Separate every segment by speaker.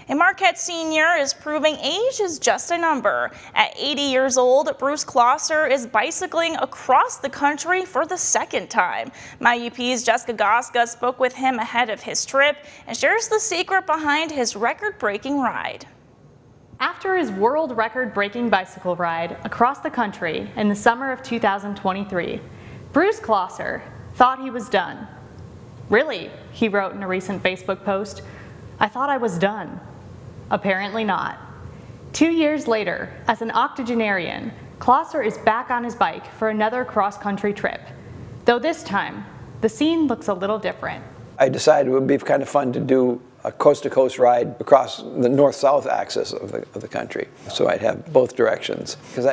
Speaker 1: A Marquette senior is proving age is just a number. At 80 years old, Bruce Closser is bicycling across the country for the second time. MyUP's Jessica Goska spoke with him ahead of his trip and shares the secret behind his record-breaking ride.
Speaker 2: After his world record-breaking bicycle ride across the country in the summer of 2023, Bruce Closser thought he was done. "Really," he wrote in a recent Facebook post, "I thought I was done." Apparently not. 2 years later, as an octogenarian, Closser is back on his bike for another cross-country trip, though this time, the scene looks a little different.
Speaker 3: I decided it would be kind of fun to do a coast-to-coast ride across the north-south axis of the country, so I'd have both directions. Because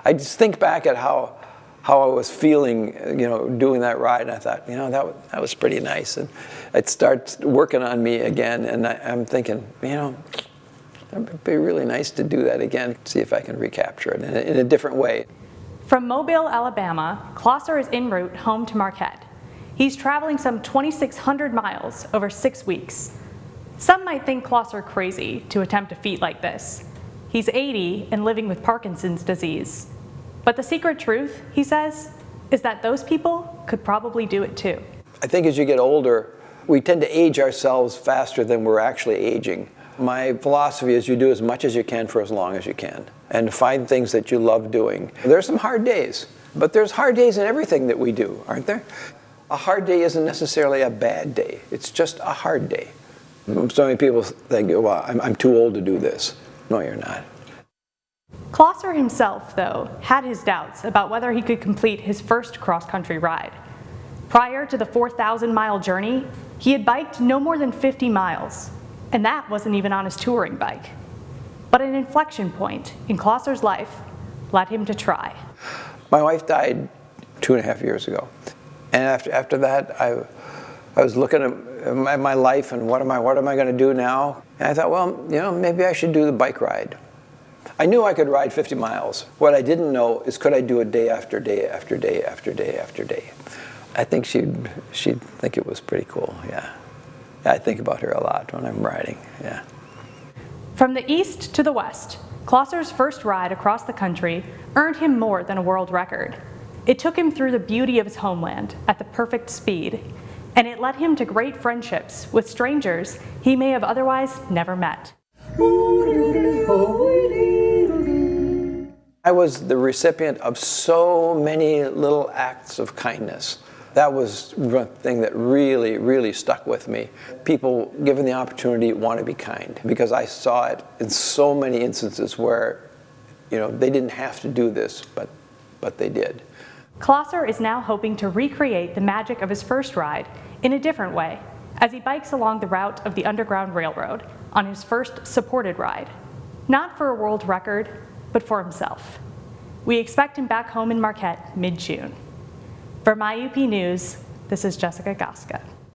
Speaker 3: I just think back at how I was feeling, doing that ride, and I thought, that was pretty nice, and it starts working on me again, and I'm thinking, it'd be really nice to do that again, see if I can recapture it in a different way.
Speaker 2: From Mobile, Alabama, Closser is en route home to Marquette. He's traveling some 2,600 miles over 6 weeks. Some might think Closser crazy to attempt a feat like this. He's 80 and living with Parkinson's disease. But the secret truth, he says, is that those people could probably do it too.
Speaker 3: I think as you get older, we tend to age ourselves faster than we're actually aging. My philosophy is you do as much as you can for as long as you can, and find things that you love doing. There's some hard days, but there's hard days in everything that we do, aren't there? A hard day isn't necessarily a bad day. It's just a hard day. So many people think, well, I'm too old to do this. No, you're not.
Speaker 2: Closser himself, though, had his doubts about whether he could complete his first cross-country ride. Prior to the 4,000-mile journey, he had biked no more than 50 miles, and that wasn't even on his touring bike. But an inflection point in Closser's life led him to try.
Speaker 3: My wife died 2.5 years ago, and after that, I was looking at my life and what am I going to do now? And I thought, well, maybe I should do the bike ride. I knew I could ride 50 miles. What I didn't know is could I do it day after day after day after day after day. I think she'd think it was pretty cool, yeah. I think about her a lot when I'm riding, yeah.
Speaker 2: From the east to the west, Closser's first ride across the country earned him more than a world record. It took him through the beauty of his homeland at the perfect speed, and it led him to great friendships with strangers he may have otherwise never met.
Speaker 3: I was the recipient of so many little acts of kindness. That was one thing that really, really stuck with me. People, given the opportunity, want to be kind, because I saw it in so many instances where, they didn't have to do this, but they did.
Speaker 2: Closser is now hoping to recreate the magic of his first ride in a different way, as he bikes along the route of the Underground Railroad on his first supported ride. Not for a world record, but for himself. We expect him back home in Marquette mid-June. For MyUP News, this is Jessica Goska.